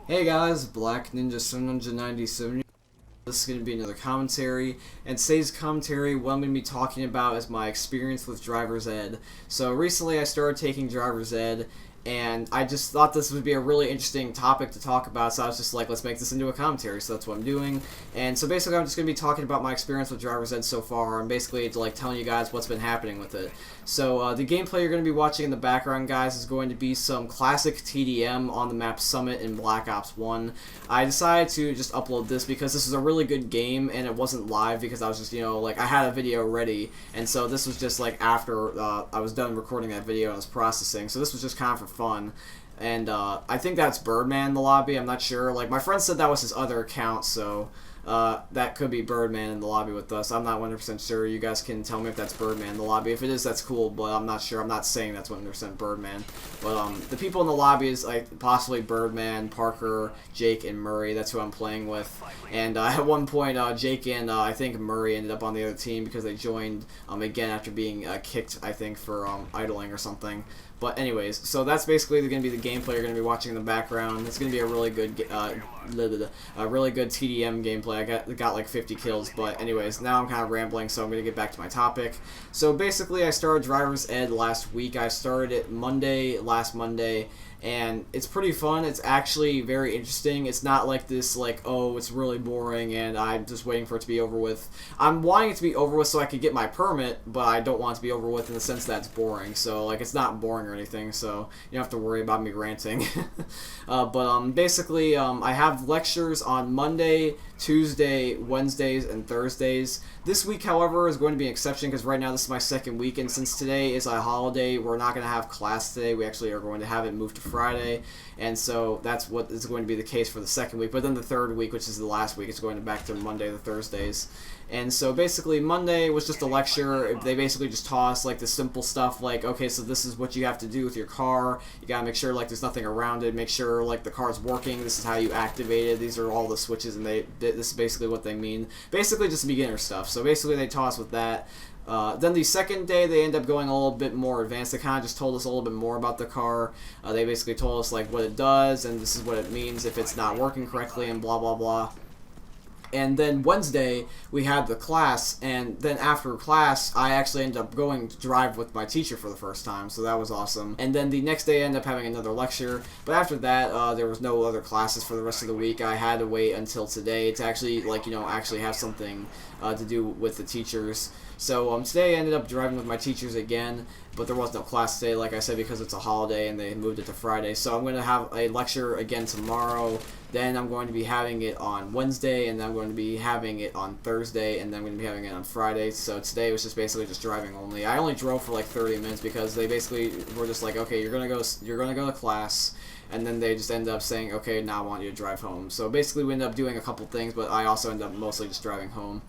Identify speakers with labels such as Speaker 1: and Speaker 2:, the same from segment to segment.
Speaker 1: Hey guys, Black Ninja 797. This is going to be another commentary, and today's commentary, what I'm going to be talking about is my experience with driver's ed. So recently I started taking driver's ed, and I just thought this would be a really interesting topic to talk about, so I was just like, let's make this into a commentary, so that's what I'm doing. And so basically I'm just going to be talking about my experience with driver's ed so far, and basically like telling you guys what's been happening with it. So the gameplay you're going to be watching in the background, guys, is going to be some classic TDM on the map Summit in Black Ops 1. I decided to just upload this because this is a really good game, and it wasn't live because I was just, like I had a video ready, and so this was just like after I was done recording that video and I was processing, so this was just kind of for fun. And I think that's Birdman in the lobby. I'm not sure. Like, my friend said that was his other account, so that could be Birdman in the lobby with us. I'm not 100% sure. You guys can tell me if that's Birdman in the lobby. If it is, that's cool, but I'm not sure. I'm not saying that's 100% Birdman. But the people in the lobby is like possibly Birdman, Parker, Jake, and Murray. That's who I'm playing with. And at one point, Jake and I think Murray ended up on the other team because they joined again after being kicked, I think, for idling or something. But anyways, so that's basically going to be the gameplay you're going to be watching in the background. It's going to be a really good, TDM gameplay. I got like 50 kills, but anyways, now I'm kind of rambling, so I'm going to get back to my topic. So basically, I started driver's ed last week. I started it last Monday, and it's pretty fun. It's actually very interesting. It's not like this, like, oh, it's really boring and I'm just waiting for it to be over with. I'm wanting it to be over with so I could get my permit, but I don't want it to be over with in the sense that it's boring. So, like, it's not boring or anything, so you don't have to worry about me ranting. Basically, I have lectures on Monday, Tuesday, Wednesdays, and Thursdays. This week, however, is going to be an exception because right now this is my second week, and since today is a holiday, we're not going to have class today. We actually are going to have it moved to Friday, and so that's what is going to be the case for the second week. But then the third week, which is the last week, it's going back to Monday to Thursdays. And so basically Monday was just a lecture. They basically just taught us like the simple stuff, like, okay, so this is what you have to do with your car. You gotta make sure like there's nothing around it, make sure like the car's working, this is how you activate it, these are all the switches, and this is basically what they mean. Basically just beginner stuff. So basically they taught us with that. Then the second day, they end up going a little bit more advanced. They kind of just told us a little bit more about the car. They basically told us like what it does, and this is what it means if it's not working correctly, and blah blah blah. And then Wednesday, we had the class, and then after class, I actually ended up going to drive with my teacher for the first time, so that was awesome. And then the next day, I ended up having another lecture, but after that, there was no other classes for the rest of the week. I had to wait until today to actually, like, actually have something to do with the teachers. So today I ended up driving with my teachers again, but there was no class today, like I said, because it's a holiday and they moved it to Friday. So I'm going to have a lecture again tomorrow, then I'm going to be having it on Wednesday, and then I'm going to be having it on Thursday, and then I'm going to be having it on Friday. So today was just basically just driving only. I only drove for like 30 minutes because they basically were just like, okay, you're going to go to class. And then they just end up saying, okay, now I want you to drive home. So basically we ended up doing a couple things, but I also ended up mostly just driving home.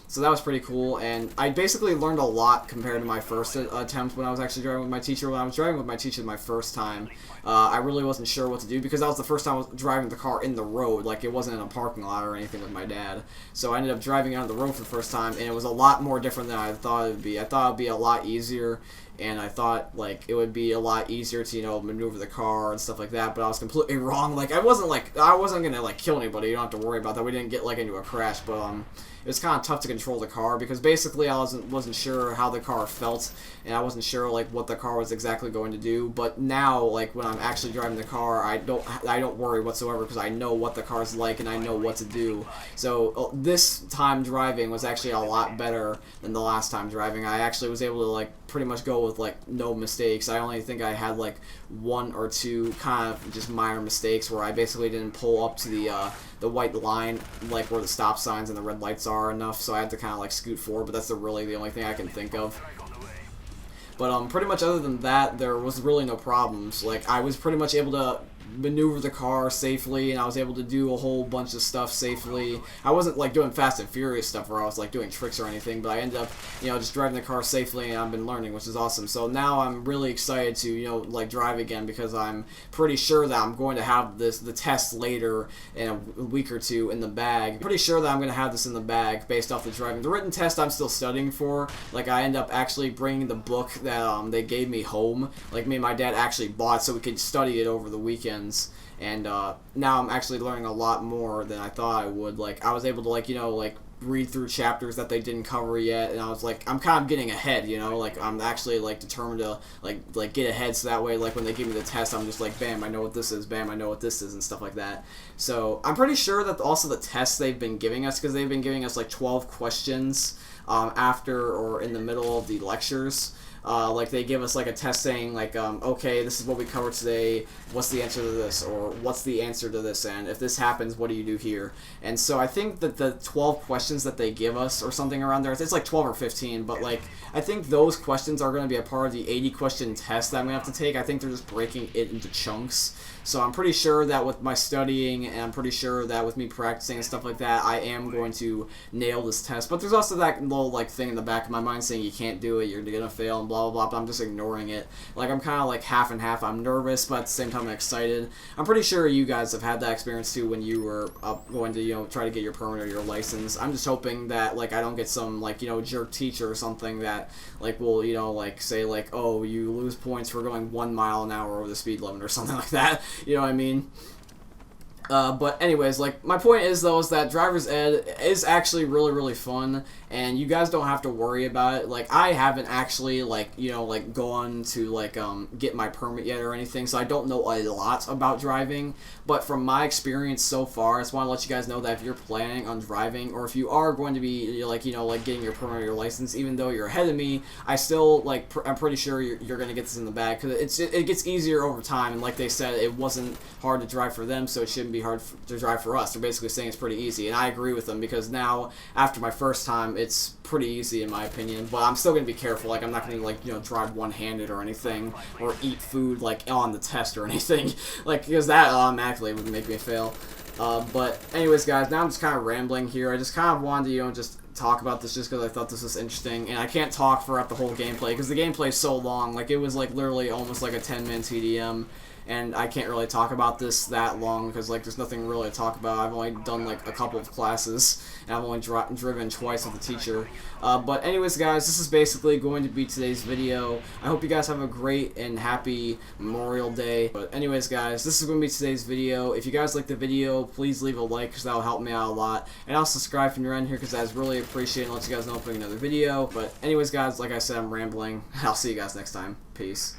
Speaker 1: So that was pretty cool, and I basically learned a lot compared to my first attempt when I was actually driving with my teacher. When I was driving with my teacher my first time, I really wasn't sure what to do because that was the first time I was driving the car in the road. Like, it wasn't in a parking lot or anything with my dad. So I ended up driving on the road for the first time, and it was a lot more different than I thought it would be. I thought it would be a lot easier, and I thought, like, it would be a lot easier to, maneuver the car and stuff like that, but I was completely wrong. Like, I wasn't gonna, like, kill anybody. You don't have to worry about that. We didn't get, like, into a crash, but, it was kind of tough to control the car because basically I wasn't sure how the car felt, and I wasn't sure like what the car was exactly going to do. But now, like, when I'm actually driving the car, I don't worry whatsoever because I know what the car's like and I know what to do. So this time driving was actually a lot better than the last time driving. I actually was able to like pretty much go with like no mistakes. I only think I had like one or two kind of just minor mistakes where I basically didn't pull up to the white line, like where the stop signs and the red lights are enough, so I had to kind of like scoot forward, but that's really the only thing I can think of. But pretty much other than that, there was really no problems. Like, I was pretty much able to maneuver the car safely, and I was able to do a whole bunch of stuff safely. I wasn't like doing Fast and Furious stuff where I was like doing tricks or anything, but I ended up, just driving the car safely, and I've been learning, which is awesome. So now I'm really excited to, like drive again because I'm pretty sure that I'm going to have the test later in a week or two in the bag. Pretty sure that I'm going to have this in the bag based off the driving. The written test I'm still studying for. Like, I end up actually bringing the book that they gave me home. Like, me and my dad actually bought so we could study it over the weekend. weekends. And now I'm actually learning a lot more than I thought I would. Like, I was able to, like, you know, like, read through chapters that they didn't cover yet, and I was like, I'm kind of getting ahead, you know, like, I'm actually, like, determined to, like get ahead, so that way, like, when they give me the test, I'm just like, bam, I know what this is, bam, I know what this is, and stuff like that. So, I'm pretty sure that also the tests they've been giving us, because they've been giving us, like, 12 questions, after or in the middle of the lectures. Like, they give us, like, a test saying, like, okay, this is what we covered today, what's the answer to this, or what's the answer to this, and if this happens, what do you do here? And so I think that the 12 questions that they give us, or something around there, it's like 12 or 15, but, like, I think those questions are going to be a part of the 80-question test that I'm going to have to take. I think they're just breaking it into chunks. So I'm pretty sure that with my studying, and I'm pretty sure that with me practicing and stuff like that, I am going to nail this test. But there's also that little, like, thing in the back of my mind saying you can't do it, you're going to fail, and blah, blah, blah, but I'm just ignoring it. Like, I'm kind of, like, half and half. I'm nervous, but at the same time, I'm excited. I'm pretty sure you guys have had that experience, too, when you were going to, you know, try to get your permit or your license. I'm just hoping that, like, I don't get some, like, you know, jerk teacher or something that, like, will, you know, like, say, like, oh, you lose points for going 1 mile an hour over the speed limit or something like that. You know what I mean? But anyways, like, my point is, though, is that driver's ed is actually really, really fun, and you guys don't have to worry about it. Like, I haven't actually, like, you know, like, gone to, like, get my permit yet or anything, so I don't know a lot about driving, but from my experience so far, I just want to let you guys know that if you're planning on driving, or if you are going to be, like, you know, like, getting your permit or your license, even though you're ahead of me, I still, like, I'm pretty sure you're going to get this in the bag, because it gets easier over time, and like they said, it wasn't hard to drive for them, so it shouldn't be hard to drive for us. They're basically saying it's pretty easy, and I agree with them, because now, after my first time, it's pretty easy in my opinion, but I'm still going to be careful. Like, I'm not going to, like, you know, drive one-handed or anything, or eat food, like, on the test or anything, like, because that automatically would make me fail. But anyways, guys, now I'm just kind of rambling here. I just kind of wanted to, you know, just talk about this just because I thought this was interesting, and I can't talk throughout the whole gameplay, because the gameplay is so long. Like, it was, like, literally almost like a 10-minute TDM, and I can't really talk about this that long because, like, there's nothing really to talk about. I've only done, like, a couple of classes, and I've only driven twice with the teacher. But anyways, guys, this is basically going to be today's video. I hope you guys have a great and happy Memorial Day. But anyways, guys, this is going to be today's video. If you guys like the video, please leave a like because that will help me out a lot. And I'll subscribe if you're in here because that's really appreciated and let you guys know if I'm putting another video. But anyways, guys, like I said, I'm rambling. I'll see you guys next time. Peace.